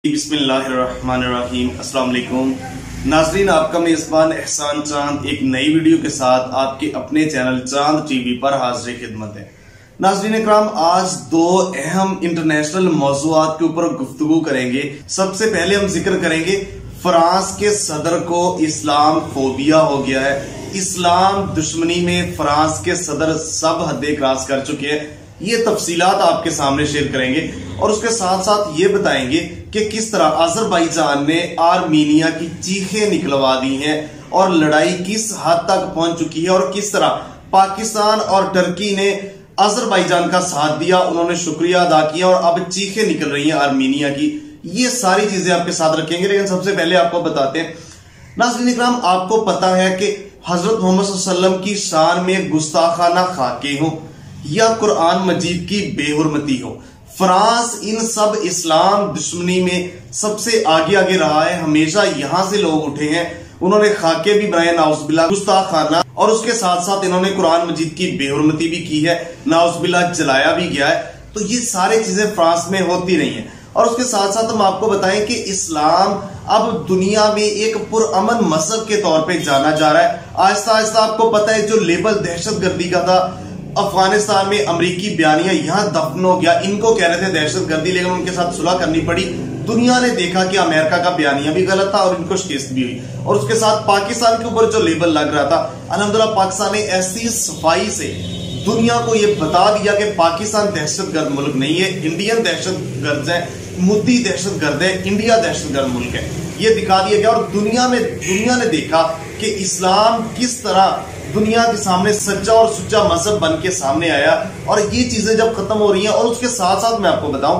बिस्मिल्लाहिर्रहमानिर्रहीम। अस्सलाम वालेकुम नाज़रीन, आपका मेज़बान एहसान चांद एक नई वीडियो के साथ आपके अपने चैनल चांद टीवी पर हाजिर खिदमत है। नाज़रीन इकराम, आज दो अहम इंटरनेशनल मौज़ूआत के ऊपर गुफ्तगू करेंगे। सबसे पहले हम जिक्र करेंगे फ्रांस के सदर को इस्लाम फोबिया हो गया है। इस्लाम दुश्मनी में फ्रांस के सदर सब हदें क्रॉस कर चुके हैं। ये तफसीलात आपके सामने शेयर करेंगे और उसके साथ साथ ये बताएंगे कि किस तरह अजरबैजान ने आर्मीनिया की चीखें निकलवा दी हैं और लड़ाई किस हद तक पहुंच चुकी है और किस तरह पाकिस्तान और टर्की ने अजरबैजान का साथ दिया, उन्होंने शुक्रिया अदा किया और अब चीखें निकल रही हैं आर्मीनिया की। ये सारी चीजें आपके साथ रखेंगे, लेकिन सबसे पहले आपको बताते हैं नाज़रीन इकराम, आपको पता है कि हजरत मोहम्मद सल्लल्लाहु अलैहि वसल्लम की शान में गुस्ताखाना खाके हो या कुरान मजीद की बेहुरमती हो, फ्रांस इन सब इस्लाम दुश्मनी में सबसे आगे आगे रहा है। हमेशा यहां से लोग उठे हैं, उन्होंने खाके भी बनाए नाउज़बिल्लाह गुस्ताखाना, और उसके साथ साथ इन्होंने कुरान मजीद की बेहुरमती भी की है, नाउज़बिल्लाह जलाया भी गया है। तो ये सारी चीजें फ्रांस में होती रही हैं। और उसके साथ साथ हम आपको बताएं कि इस्लाम अब दुनिया में एक पुरअमन मजहब के तौर पे जाना जा रहा है। आहिस्ता आहिस्ता आपको पता है जो लेबल दहशतगर्दी का था, अफगानिस्तान में अमेरिकी बयानिया यहां दफन हो गया, इनको कह रहे थे दहशतगर्दी, लेकिन उनके साथ सुलह करनी पड़ी। दुनिया ने देखा कि अमेरिका का बयानिया भी गलत था और इनको शिकस्त भी हुई। और उसके साथ पाकिस्तान के ऊपर जो लेबल लग रहा था, अल्हम्दुलिल्लाह पाकिस्तान ने ऐसी सफाई से दुनिया को यह बता दिया कि पाकिस्तान दहशतगर्द मुल्क नहीं है, इंडियन दहशतगर्द है, मुद्दी दहशतगर्द है, इंडिया दहशतगर्द मुल्क है, ये दिखा दिया गया। और दुनिया ने देखा कि इस्लाम किस तरह दुनिया के सामने सच्चा और सुच्चा मजहब बन के सामने आया। और ये चीजें जब खत्म हो रही हैं, और उसके साथ साथ मैं आपको बताऊं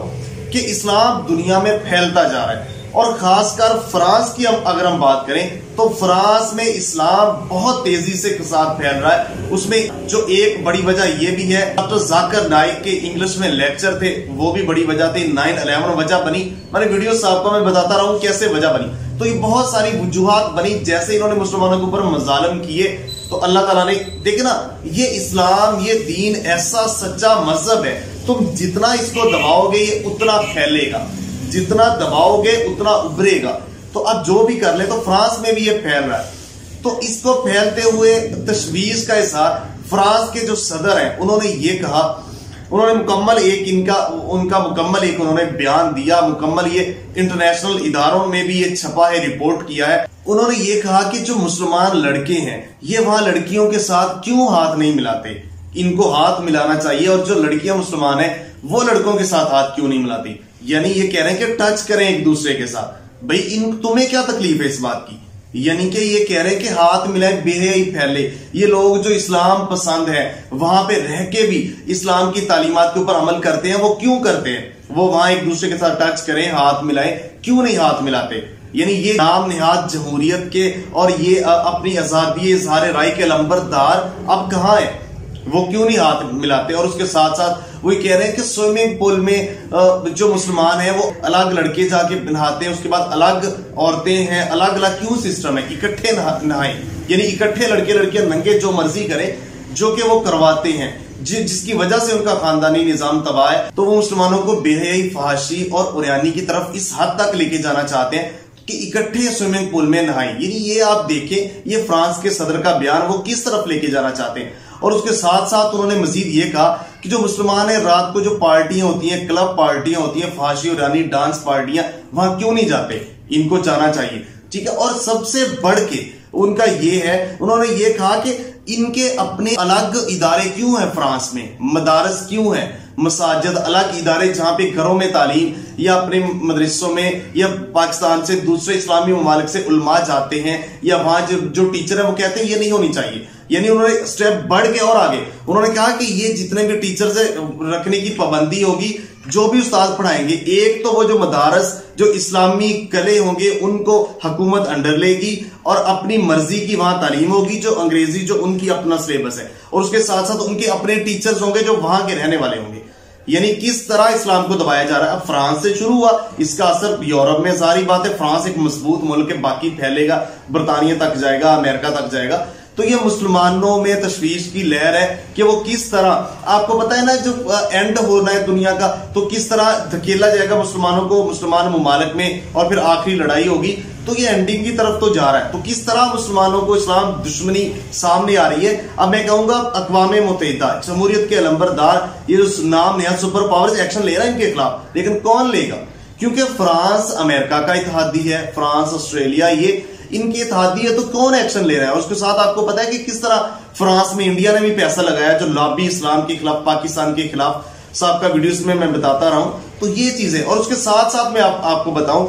कि इस्लाम दुनिया में फैलता जा रहा है, और खासकर फ्रांस की अगर हम बात करें तो फ्रांस में इस्लाम बहुत तेजी से साथ फैल रहा है। उसमें जो एक बड़ी वजह यह भी है, अब तो जाकिर नाइक के इंग्लिश में लेक्चर थे, वो भी बड़ी वजह थी। 9/11 वजह बनी, मैंने वीडियो आपको मैं बताता रहा हूं कैसे वजह बनी। तो ये बहुत सारी वजूहात बनी, जैसे इन्होंने मुसलमानों के ऊपर मजालिम किए तो अल्लाह ताला ने देखे ना, ये इस्लाम ये दीन ऐसा सच्चा मजहब है, तुम जितना इसको दबाओगे ये उतना फैलेगा, जितना दबाओगे उतना उभरेगा। तो अब जो भी कर ले, तो फ्रांस में भी ये फैल रहा है। तो इसको फैलते हुए तशवीश का इजहार फ्रांस के जो सदर हैं उन्होंने ये कहा, उन्होंने मुकम्मल एक उन्होंने बयान दिया, मुकम्मल ये इंटरनेशनल इदारों में भी ये छपा है, रिपोर्ट किया है। उन्होंने ये कहा कि जो मुसलमान लड़के हैं ये वहां लड़कियों के साथ क्यों हाथ नहीं मिलाते, इनको हाथ मिलाना चाहिए, और जो लड़कियां मुसलमान हैं वो लड़कों के साथ हाथ क्यों नहीं मिलाती। यानी ये कह रहे हैं कि टच करें एक दूसरे के साथ। भाई तुम्हें क्या तकलीफ है इस बात की? यानी कि ये कह रहे हैं कि हाथ मिलाए बेहयाई फैले। ये लोग जो इस्लाम पसंद है वहां पे रह के भी इस्लाम की तालीमात के ऊपर अमल करते हैं, वो क्यों करते हैं? वो वहां एक दूसरे के साथ टच करें, हाथ मिलाएं, क्यों नहीं हाथ मिलाते? यानी ये नाम निहाद जमहूरियत के और ये अपनी आजादी इजहार राय के लंबरदार अब कहां है, वो क्यों नहीं हाथ मिलाते? और उसके साथ साथ वो कह रहे हैं कि स्विमिंग पूल में जो मुसलमान हैं वो अलग लड़के जाके नहाते हैं, उसके बाद अलग औरतें हैं, अलग अलग क्यों सिस्टम है? इकट्ठे नहाएं, यानी इकट्ठे लड़के लड़कियां नंगे जो मर्जी करें, जो कि वो करवाते हैं, जिसकी वजह से उनका खानदानी निजाम तबाह है। तो वो मुसलमानों को बेहयाई, फहाशी और उरियानी की तरफ इस हद तक लेके जाना चाहते हैं कि इकट्ठे स्विमिंग पूल में नहाएं। यानी ये आप देखें, ये फ्रांस के सदर का बयान वो किस तरफ लेके जाना चाहते हैं। और उसके साथ साथ उन्होंने मजीद ये कहा कि जो मुसलमान है रात को जो पार्टियां होती हैं, क्लब पार्टियां होती हैं, फाशी और यानी डांस पार्टियां, वहां क्यों नहीं जाते? इनको जाना चाहिए, ठीक है। और सबसे बढ़ के उनका ये है, उन्होंने ये कहा कि इनके अपने अलग इदारे क्यों है फ्रांस में, मदारस क्यों है, मसाजिद अलग इदारे जहां पे घरों में तालीम या अपने मदरसों में या पाकिस्तान से दूसरे इस्लामी ममालिक से उलमा जाते हैं, या वहां जो टीचर है वो कहते हैं ये नहीं होनी चाहिए। यानी उन्होंने स्टेप बढ़ के और आगे उन्होंने कहा कि ये जितने भी टीचर्स रखने की पाबंदी होगी, जो भी उस्ताद पढ़ाएंगे, एक तो वो जो मदारस जो इस्लामी कले होंगे उनको हुकूमत अंडर लेगी और अपनी मर्जी की वहां तालीम होगी, जो अंग्रेजी जो उनकी अपना सिलेबस है, और उसके साथ साथ उनके अपने टीचर्स होंगे जो वहां के रहने वाले होंगे। यानी किस तरह इस्लाम को दबाया जा रहा है। अब फ्रांस से शुरू हुआ, इसका असर यूरोप में, सारी बात है फ्रांस एक मजबूत मुल्क है, बाकी फैलेगा, बरतानिया तक जाएगा, अमेरिका तक जाएगा। तो ये मुसलमानों में तशवीश की लहर है कि वो किस तरह, आपको पता है ना जो एंड होना है दुनिया का, तो किस तरह धकेला जाएगा मुसलमानों को मुसलमान मुमालिक में, और फिर आखिरी लड़ाई होगी, तो ये एंडिंग की तरफ तो जा रहा है। तो किस तरह मुसलमानों को इस्लाम दुश्मनी सामने आ रही है। अब मैं कहूंगा अक़वाम मुत्तहिदा जमहूरियत के अलंबरदार, ये जो नाम नया सुपर पावर्स एक्शन ले रहा है इनके खिलाफ, लेकिन कौन लेगा? क्योंकि फ्रांस अमेरिका का इत्तेहादी है, फ्रांस ऑस्ट्रेलिया ये इनकी इत्तेहादी है, तो कौन एक्शन ले रहा है? उसके साथ आपको पता है कि किस तरह फ्रांस में इंडिया ने भी पैसा लगाया, जो लॉबी इस्लाम के खिलाफ, पाकिस्तान के खिलाफ, साहब का वीडियोस में मैं बताता रहा हूं। तो ये चीजें, और उसके साथ साथ मैं आपको बताऊं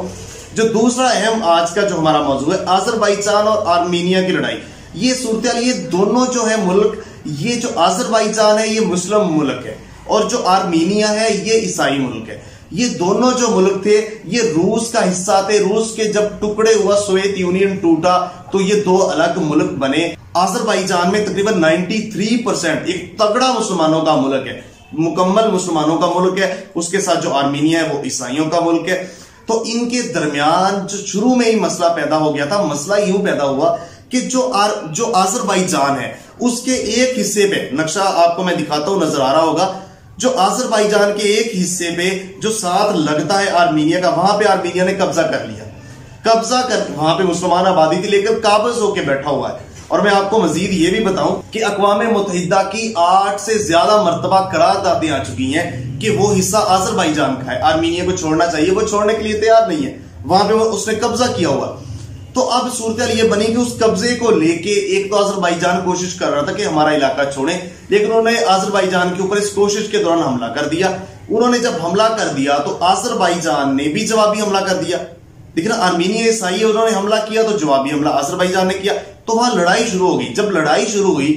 जो दूसरा अहम आज का जो हमारा मौजूद है, अजरबैजान और आर्मीनिया की लड़ाई। ये सूरत, ये दोनों जो है मुल्क, ये जो अजरबैजान है ये मुस्लिम मुल्क है, और जो आर्मीनिया है ये ईसाई मुल्क है। ये दोनों जो मुल्क थे ये रूस का हिस्सा थे। रूस के जब टुकड़े हुआ, सोवियत यूनियन टूटा, तो ये दो अलग मुल्क बने। अजरबैजान में तकरीबन 93% एक तगड़ा मुसलमानों का मुल्क है, मुकम्मल मुसलमानों का मुल्क है। उसके साथ जो आर्मीनिया है वो ईसाइयों का मुल्क है। तो इनके दरमियान जो शुरू में ही मसला पैदा हो गया था, मसला यूं पैदा हुआ कि जो अजरबैजान है उसके एक हिस्से पे, नक्शा आपको मैं दिखाता हूं, नजर आ रहा होगा, जो अजरबैजान के एक हिस्से पे जो साथ लगता है आर्मीनिया का, वहां पे आर्मीनिया ने कब्जा कर लिया। कब्जा कर, वहां पे मुसलमान आबादी थी लेकिन काबिज होके बैठा हुआ है। और मैं आपको मजीद ये भी बताऊं कि अक़वाम मुत्तहिदा की 8 से ज्यादा मरतबा करारदादें आ चुकी हैं कि वो हिस्सा अजरबैजान का है, आर्मीनिया को छोड़ना चाहिए, वो छोड़ने के लिए तैयार नहीं है, वहां पे उसने कब्जा किया हुआ। तो अब सूरत ये बनी कि उस कब्जे को लेके एक तो अजरबैजान कोशिश कर रहा था कि हमारा इलाका छोड़े, लेकिन उन्होंने अजरबैजान के ऊपर इस कोशिश के दौरान हमला कर दिया। उन्होंने जब हमला कर दिया तो अजरबैजान ने भी जवाबी हमला कर दिया। लेकिन आर्मीनिया ईसाई है, उन्होंने हमला किया तो जवाबी हमला अजरबैजान ने किया, तो वहां लड़ाई शुरू हो गई। जब लड़ाई शुरू हुई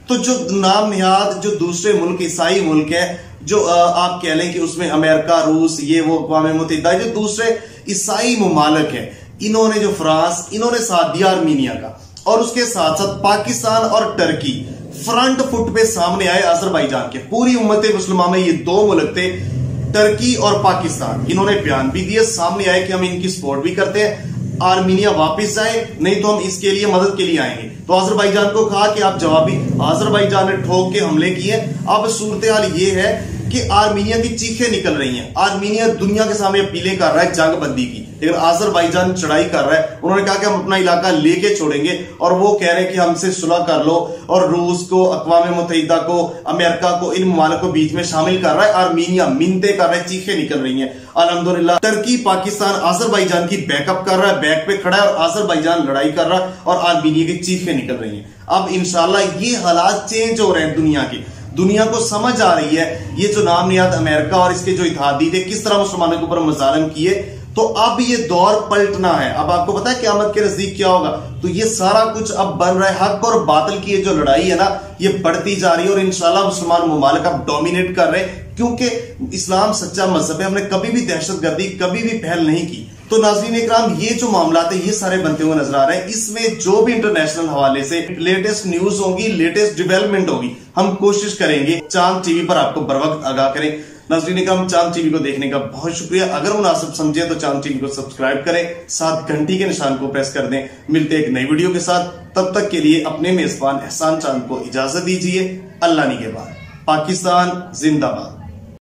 तो जो नाम निहाद जो दूसरे मुल्क ईसाई मुल्क है, जो आप कह लें कि उसमें अमेरिका, रूस, ये वो अक़वाम मुत्तहिदा, जो दूसरे ईसाई मुमालिक है, इन्होंने जो फ्रांस, इन्होंने साथ दिया आर्मीनिया का। और उसके साथ साथ पाकिस्तान और टर्की फ्रंट फुट पे सामने आए अजरबैजान के। पूरी उम्मत मुस्लिमा में ये दो मुल्क थे, टर्की और पाकिस्तान, इन्होंने बयान भी दिए, सामने आए कि हम इनकी सपोर्ट भी करते हैं, आर्मीनिया वापस जाए, नहीं तो हम इसके लिए मदद के लिए आएंगे। तो अजरबैजान को कहा कि आप जवाबी, अजरबैजान ने ठोक के हमले किए। अब सूरत हाल ये है कि आर्मीनिया की चीखें निकल रही हैं, आर्मीनिया दुनिया के सामने अपीलें कर रहा है जंग बंदी की, लेकिन अजरबैजान चढ़ाई कर रहा है। उन्होंने कहा कि हम अपना इलाका लेके छोड़ेंगे, और वो कह रहे हैं कि हमसे सुलह कर लो, और रूस को, अक़वाम मुत्तहिदा को, अमेरिका को, इन ममालिक को बीच में शामिल कर रहा है। आर्मीनिया मिन्नतें कर रहा है, चीखें निकल रही हैं। अल्हम्दुलिल्लाह टर्की, पाकिस्तान अजरबैजान की बैकअप कर रहा है, बैक पे खड़ा है, और अजरबैजान लड़ाई कर रहा है, और आर्मीनिया की चीखें निकल रही हैं। अब इंशाल्लाह ये हालात चेंज हो रहे हैं दुनिया के, दुनिया को समझ आ रही है ये जो नाम नियाद अमेरिका और इसके जो इत्तेहादी थे किस तरह मुसलमानों के ऊपर मजालिम किए। तो अब ये दौर पलटना है। अब आपको पता है क़यामत के नजदीक क्या होगा, तो ये सारा कुछ अब बन रहा है। हक और बातिल की ये जो लड़ाई है ना, ये बढ़ती जा रही है, और इंशाल्लाह मुसलमान मुमालिक अब डोमिनेट कर रहे हैं, क्योंकि इस्लाम सच्चा मजहब है। हमने कभी भी दहशतगर्दी कभी भी पहल नहीं की। तो नाज़रीन इकराम, ये जो मामला है ये सारे बनते हुए नजर आ रहे हैं। इसमें जो भी इंटरनेशनल हवाले से लेटेस्ट न्यूज होगी, लेटेस्ट डेवलपमेंट होगी, हम कोशिश करेंगे चांद टीवी पर आपको बर वक्त आगाह करें। नाज़रीन इकराम, चांद टीवी को देखने का बहुत शुक्रिया। अगर मुनासिब समझे तो चांद टीवी को सब्सक्राइब करें, साथ घंटी के निशान को प्रेस कर दें। मिलते एक नई वीडियो के साथ, तब तक के लिए अपने मेजबान एहसान चांद को इजाजत दीजिए। अल्लाह निगहबान। पाकिस्तान जिंदाबाद।